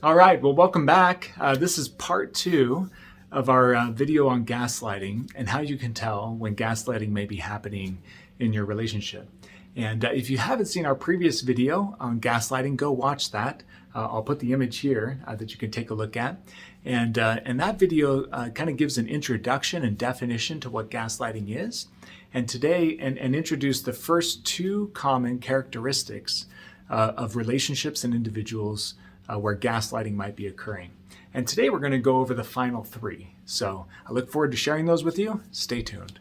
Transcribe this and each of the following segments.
All right, well, welcome back. This is part two of our video on gaslighting and how you can tell when gaslighting may be happening in your relationship. And if you haven't seen our previous video on gaslighting, go watch that. I'll put the image here that you can take a look at. And that video kind of gives an introduction and definition to what gaslighting is. And today, and introduce the first two common characteristics of relationships and individuals where gaslighting might be occurring. And today we're going to go over the final three. So I look forward to sharing those with you. Stay tuned.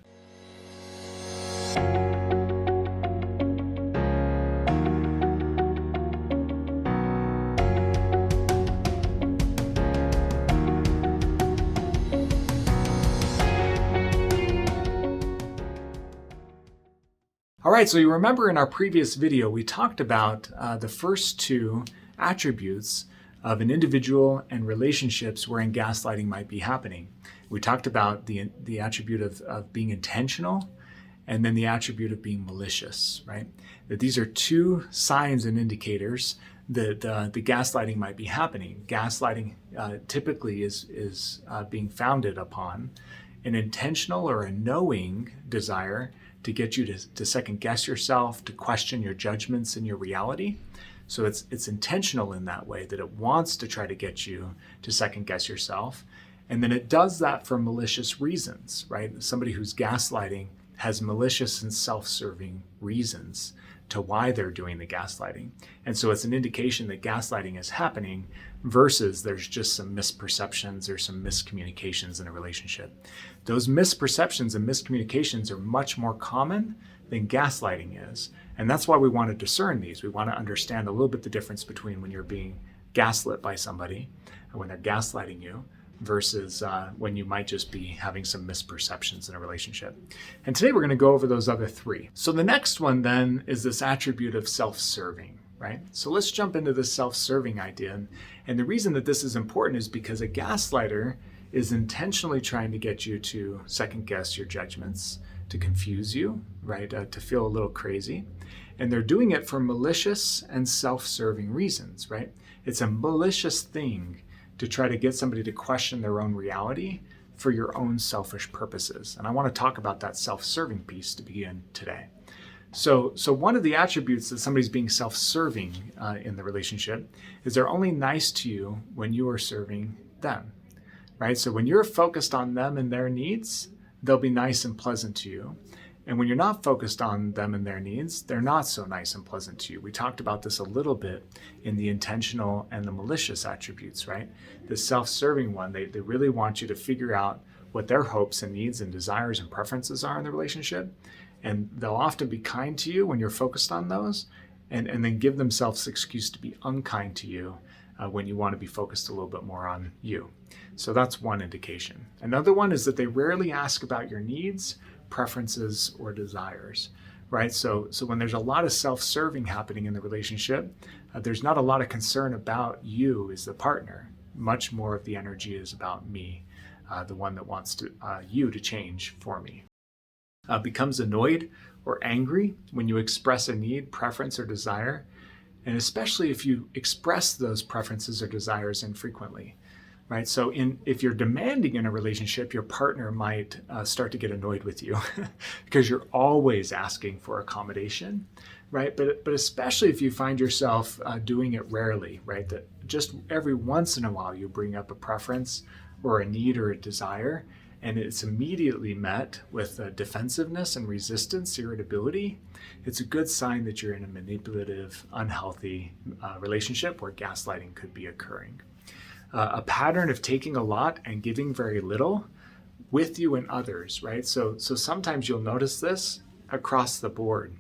All right, so you remember in our previous video, we talked about the first two attributes of an individual and relationships wherein gaslighting might be happening. We talked about the attribute of being intentional and then the attribute of being malicious, right? That these are two signs and indicators that the gaslighting might be happening. Gaslighting typically is being founded upon an intentional or a knowing desire to get you to second guess yourself, to question your judgments and your reality. So it's intentional in that way, that it wants to try to get you to second guess yourself. And then it does that for malicious reasons, right? Somebody who's gaslighting has malicious and self-serving reasons to why they're doing the gaslighting. And so it's an indication that gaslighting is happening versus there's just some misperceptions or some miscommunications in a relationship. Those misperceptions and miscommunications are much more common than gaslighting is. And that's why we want to discern these. We want to understand a little bit the difference between when you're being gaslit by somebody or when they're gaslighting you versus when you might just be having some misperceptions in a relationship. And today we're going to go over those other three. So the next one then is this attribute of self-serving, right? So let's jump into this self-serving idea. And the reason that this is important is because a gaslighter is intentionally trying to get you to second guess your judgments, to confuse you, right? To feel a little crazy. And they're doing it for malicious and self-serving reasons, right? It's a malicious thing to try to get somebody to question their own reality for your own selfish purposes. And I want to talk about that self-serving piece to begin today. So one of the attributes that somebody's being self-serving in the relationship is they're only nice to you when you are serving them, right? So when you're focused on them and their needs, they'll be nice and pleasant to you. And when you're not focused on them and their needs, they're not so nice and pleasant to you. We talked about this a little bit in the intentional and the malicious attributes, right? The self-serving one, they really want you to figure out what their hopes and needs and desires and preferences are in the relationship. And they'll often be kind to you when you're focused on those, and then give themselves excuse to be unkind to you when you want to be focused a little bit more on you. So that's one indication. Another one is that they rarely ask about your needs, preferences, or desires, right? So when there's a lot of self-serving happening in the relationship, there's not a lot of concern about you as the partner. Much more of the energy is about me, the one that wants you to change for me. Becomes annoyed or angry when you express a need, preference, or desire, and especially if you express those preferences or desires infrequently. Right. So if you're demanding in a relationship, your partner might start to get annoyed with you because you're always asking for accommodation, right? But especially if you find yourself doing it rarely, right? That just every once in a while you bring up a preference or a need or a desire, and it's immediately met with defensiveness and resistance, irritability. It's a good sign that you're in a manipulative, unhealthy relationship where gaslighting could be occurring. A pattern of taking a lot and giving very little with you and others, right? So sometimes you'll notice this across the board,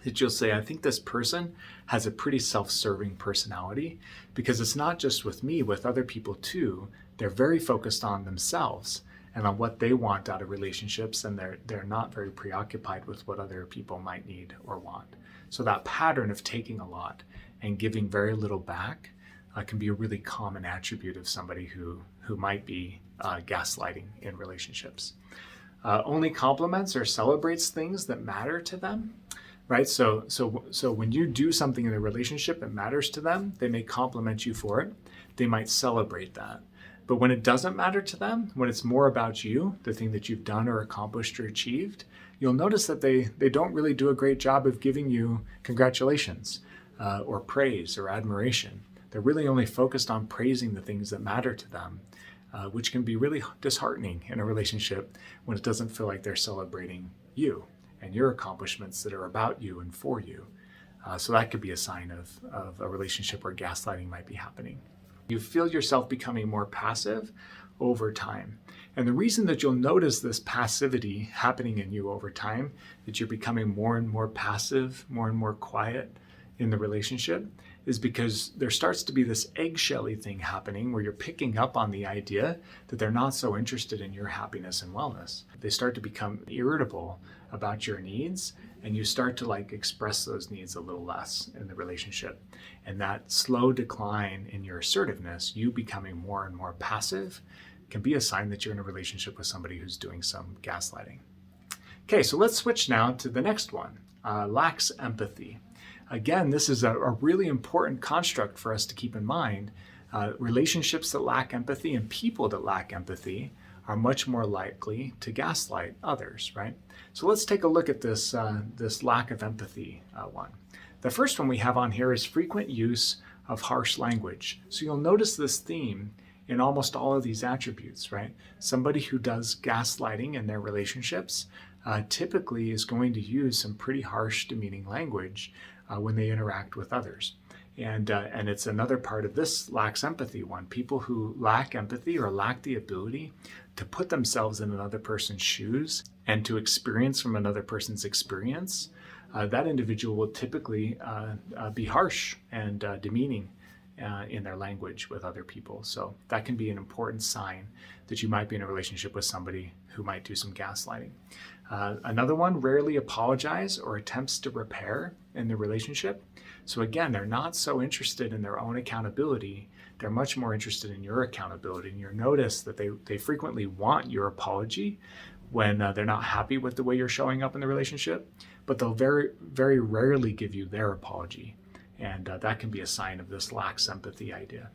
that you'll say, I think this person has a pretty self-serving personality, because it's not just with me, with other people too. They're very focused on themselves and on what they want out of relationships, and they're not very preoccupied with what other people might need or want. So that pattern of taking a lot and giving very little back can be a really common attribute of somebody who might be gaslighting in relationships. Only compliments or celebrates things that matter to them. right? So when you do something in a relationship that matters to them, they may compliment you for it. They might celebrate that. But when it doesn't matter to them, when it's more about you, the thing that you've done or accomplished or achieved, you'll notice that they don't really do a great job of giving you congratulations or praise or admiration. They're really only focused on praising the things that matter to them, which can be really disheartening in a relationship when it doesn't feel like they're celebrating you and your accomplishments that are about you and for you. So that could be a sign of a relationship where gaslighting might be happening. You feel yourself becoming more passive over time. And the reason that you'll notice this passivity happening in you over time, that you're becoming more and more passive, more and more quiet in the relationship, is because there starts to be this eggshelly thing happening where you're picking up on the idea that they're not so interested in your happiness and wellness. They start to become irritable about your needs, and you start to express those needs a little less in the relationship. And that slow decline in your assertiveness, you becoming more and more passive, can be a sign that you're in a relationship with somebody who's doing some gaslighting. Okay, so let's switch now to the next one, lacks empathy. Again, this is a really important construct for us to keep in mind. Relationships that lack empathy and people that lack empathy are much more likely to gaslight others, right? So let's take a look at this lack of empathy one. The first one we have on here is frequent use of harsh language. So you'll notice this theme in almost all of these attributes, right? Somebody who does gaslighting in their relationships typically is going to use some pretty harsh, demeaning language when they interact with others. And it's another part of this lacks empathy one. People who lack empathy or lack the ability to put themselves in another person's shoes and to experience from another person's experience, that individual will typically be harsh and demeaning in their language with other people. So that can be an important sign that you might be in a relationship with somebody who might do some gaslighting. Another one, rarely apologize or attempts to repair in the relationship. So again, they're not so interested in their own accountability. They're much more interested in your accountability. And you'll notice that they frequently want your apology when they're not happy with the way you're showing up in the relationship, but they'll very, very rarely give you their apology. And that can be a sign of this lacks empathy idea.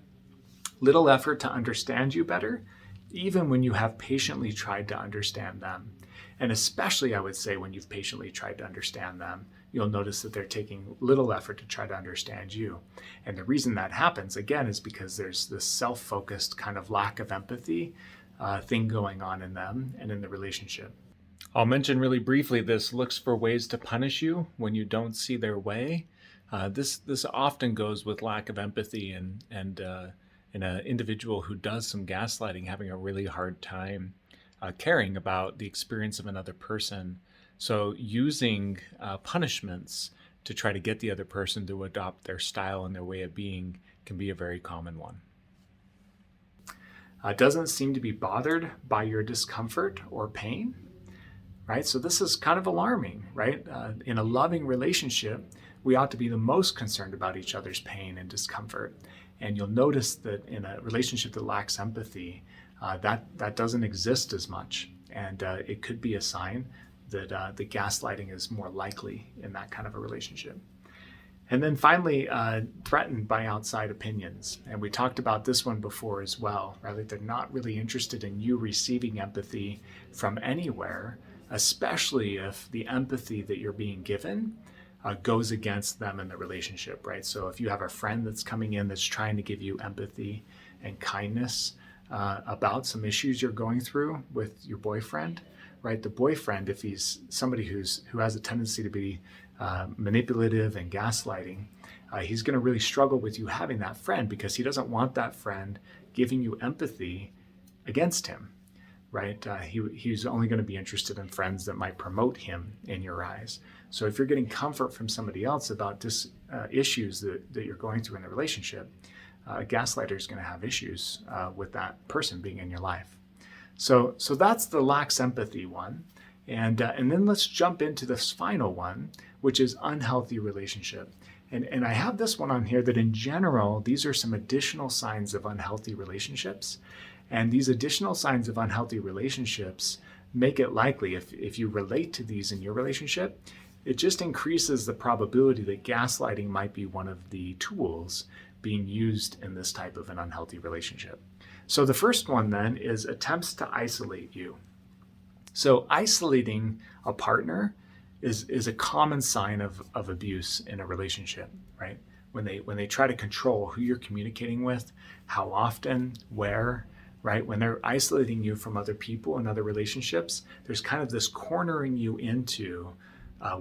Little effort to understand you better, even when you have patiently tried to understand them. And especially, I would say, when you've patiently tried to understand them, you'll notice that they're taking little effort to try to understand you. And the reason that happens, again, is because there's this self-focused kind of lack of empathy thing going on in them and in the relationship. I'll mention really briefly, this looks for ways to punish you when you don't see their way. This often goes with lack of empathy and an individual who does some gaslighting having a really hard time caring about the experience of another person. So using punishments to try to get the other person to adopt their style and their way of being can be a very common one. Doesn't seem to be bothered by your discomfort or pain, right? So this is kind of alarming, right? In a loving relationship, we ought to be the most concerned about each other's pain and discomfort. And you'll notice that in a relationship that lacks empathy, that doesn't exist as much. And it could be a sign that the gaslighting is more likely in that kind of a relationship. And then finally, threatened by outside opinions. And we talked about this one before as well, right? They're not really interested in you receiving empathy from anywhere, especially if the empathy that you're being given goes against them in the relationship, right? So if you have a friend that's coming in that's trying to give you empathy and kindness about some issues you're going through with your boyfriend, right? The boyfriend, if he's somebody who has a tendency to be manipulative and gaslighting, he's going to really struggle with you having that friend because he doesn't want that friend giving you empathy against him, right? He's only going to be interested in friends that might promote him in your eyes. So if you're getting comfort from somebody else about issues that you're going through in the relationship, a gaslighter is going to have issues with that person being in your life. So that's the lacks empathy one. And then let's jump into this final one, which is unhealthy relationship. And I have this one on here that in general, these are some additional signs of unhealthy relationships. And these additional signs of unhealthy relationships make it likely, if you relate to these in your relationship, it just increases the probability that gaslighting might be one of the tools being used in this type of an unhealthy relationship. So the first one then is attempts to isolate you. So isolating a partner is a common sign of abuse in a relationship, right? When they try to control who you're communicating with, how often, where, right? When they're isolating you from other people and other relationships, there's kind of this cornering you into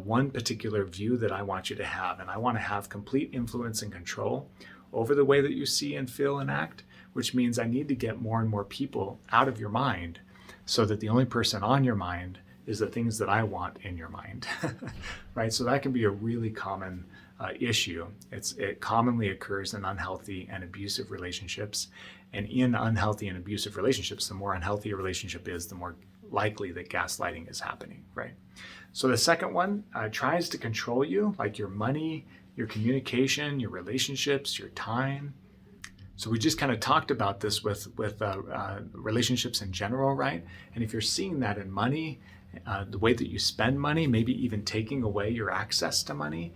one particular view that I want you to have. And I want to have complete influence and control over the way that you see and feel and act, which means I need to get more and more people out of your mind so that the only person on your mind is the things that I want in your mind, right? So that can be a really common issue. It commonly occurs in unhealthy and abusive relationships. And in unhealthy and abusive relationships, the more unhealthy a relationship is, the more likely that gaslighting is happening, right? So the second one tries to control you, like your money, your communication, your relationships, your time. So we just kind of talked about this with relationships in general, right? And if you're seeing that in money, the way that you spend money, maybe even taking away your access to money,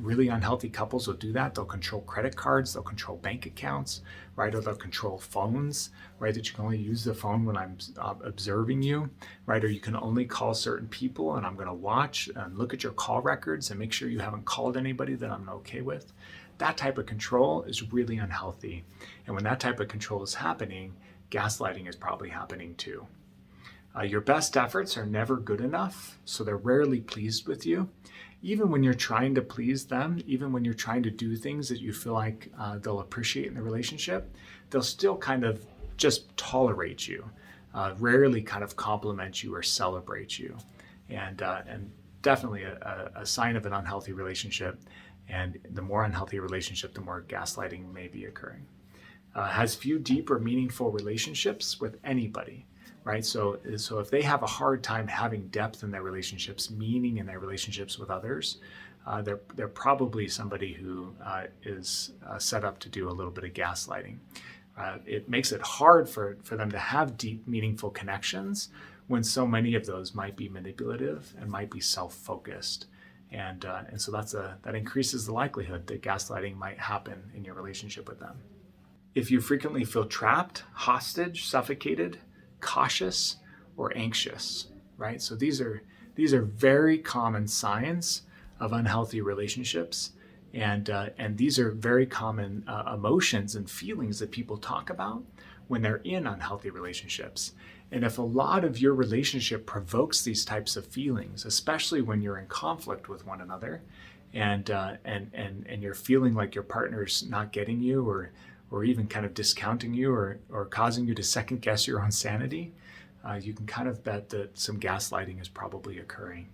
really unhealthy couples will do that. They'll control credit cards, they'll control bank accounts, right? Or they'll control phones, right? That you can only use the phone when I'm observing you, right? Or you can only call certain people and I'm going to watch and look at your call records and make sure you haven't called anybody that I'm okay with. That type of control is really unhealthy. And when that type of control is happening, gaslighting is probably happening too. Your best efforts are never good enough, so they're rarely pleased with you. Even when you're trying to please them, even when you're trying to do things that you feel like they'll appreciate in the relationship, they'll still kind of just tolerate you, rarely kind of compliment you or celebrate you. And definitely a sign of an unhealthy relationship. And the more unhealthy a relationship, the more gaslighting may be occurring. Has few deep or meaningful relationships with anybody, right? So if they have a hard time having depth in their relationships, meaning in their relationships with others, they're probably somebody who is set up to do a little bit of gaslighting. It makes it hard for them to have deep, meaningful connections when so many of those might be manipulative and might be self-focused. And so that increases the likelihood that gaslighting might happen in your relationship with them. If you frequently feel trapped, hostage, suffocated, cautious, or anxious, right? So these are very common signs of unhealthy relationships, and these are very common emotions and feelings that people talk about when they're in unhealthy relationships. And if a lot of your relationship provokes these types of feelings, especially when you're in conflict with one another, and you're feeling like your partner's not getting you, or even kind of discounting you, or causing you to second guess your own sanity, you can kind of bet that some gaslighting is probably occurring.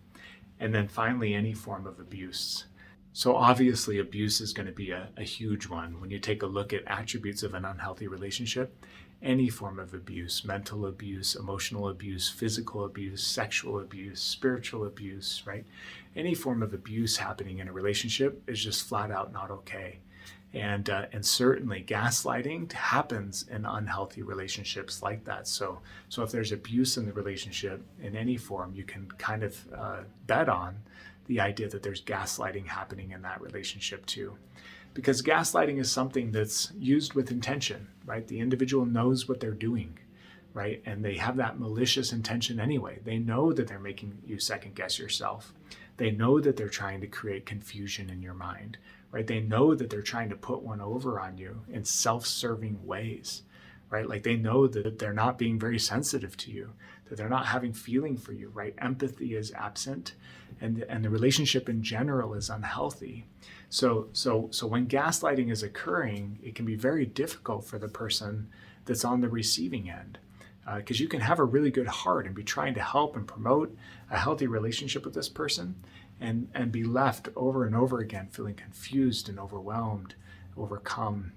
And then finally, any form of abuse. So obviously abuse is going to be a huge one. When you take a look at attributes of an unhealthy relationship, any form of abuse, mental abuse, emotional abuse, physical abuse, sexual abuse, spiritual abuse, right? Any form of abuse happening in a relationship is just flat out not okay. And certainly gaslighting happens in unhealthy relationships like that. So if there's abuse in the relationship in any form, you can kind of bet on the idea that there's gaslighting happening in that relationship too. Because gaslighting is something that's used with intention, right? The individual knows what they're doing, right? And they have that malicious intention anyway. They know that they're making you second guess yourself. They know that they're trying to create confusion in your mind, right? They know that they're trying to put one over on you in self-serving ways, right? Like they know that they're not being very sensitive to you, that they're not having feeling for you, right? Empathy is absent, and the relationship in general is unhealthy. So when gaslighting is occurring, it can be very difficult for the person that's on the receiving end. Because you can have a really good heart and be trying to help and promote a healthy relationship with this person, and be left over and over again feeling confused and overwhelmed, overcome,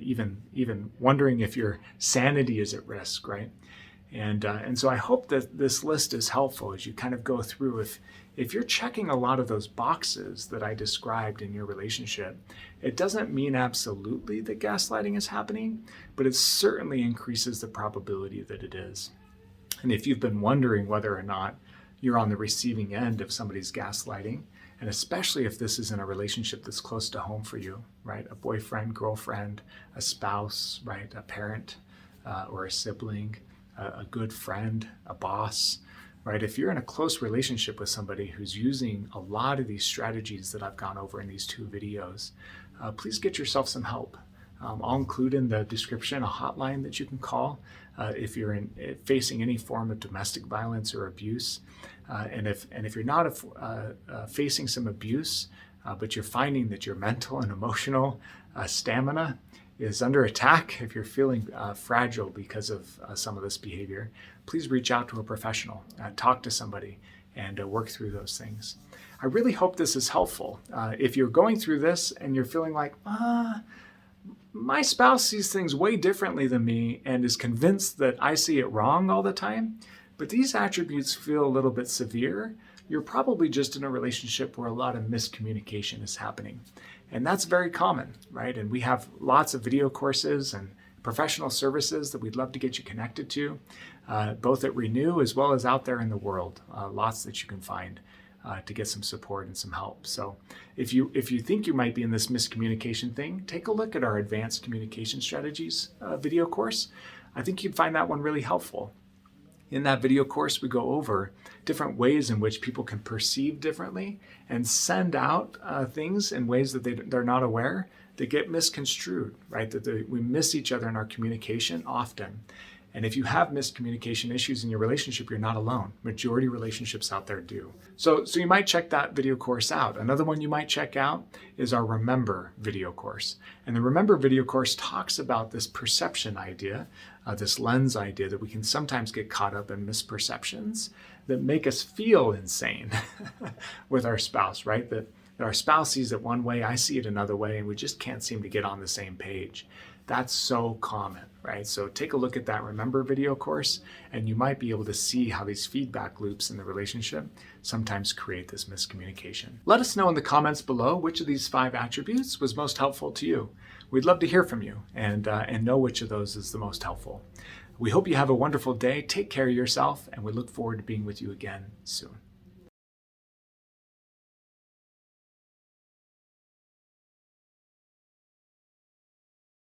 even wondering if your sanity is at risk, right? And so I hope that this list is helpful as you kind of go through. If you're checking a lot of those boxes that I described in your relationship, it doesn't mean absolutely that gaslighting is happening, but it certainly increases the probability that it is. And if you've been wondering whether or not you're on the receiving end of somebody's gaslighting, and especially if this is in a relationship that's close to home for you, right? A boyfriend, girlfriend, a spouse, right? A parent or a sibling, a good friend, a boss, right? If you're in a close relationship with somebody who's using a lot of these strategies that I've gone over in these 2 videos, please get yourself some help. I'll include in the description a hotline that you can call if you're facing any form of domestic violence or abuse. And if you're not facing some abuse, but you're finding that your mental and emotional stamina is under attack, if you're feeling fragile because of some of this behavior, please reach out to a professional, talk to somebody, and work through those things. I really hope this is helpful. If you're going through this and you're feeling like, my spouse sees things way differently than me and is convinced that I see it wrong all the time, but these attributes feel a little bit severe, you're probably just in a relationship where a lot of miscommunication is happening. And that's very common, right? And we have lots of video courses and professional services that we'd love to get you connected to, both at Renew as well as out there in the world. Lots that you can find to get some support and some help. So if you think you might be in this miscommunication thing, take a look at our Advanced Communication Strategies video course. I think you'd find that one really helpful. In that video course, we go over different ways in which people can perceive differently and send out things in ways that they're not aware that get misconstrued, right? That we miss each other in our communication often. And if you have miscommunication issues in your relationship, you're not alone. Majority of relationships out there do. So you might check that video course out. Another one you might check out is our Remember video course. And the Remember video course talks about this perception idea, this lens idea that we can sometimes get caught up in misperceptions that make us feel insane with our spouse, right? That our spouse sees it one way, I see it another way, and we just can't seem to get on the same page. That's so common, right? So take a look at that Remember video course, and you might be able to see how these feedback loops in the relationship sometimes create this miscommunication. Let us know in the comments below which of these 5 attributes was most helpful to you. We'd love to hear from you and know which of those is the most helpful. We hope you have a wonderful day. Take care of yourself, and we look forward to being with you again soon.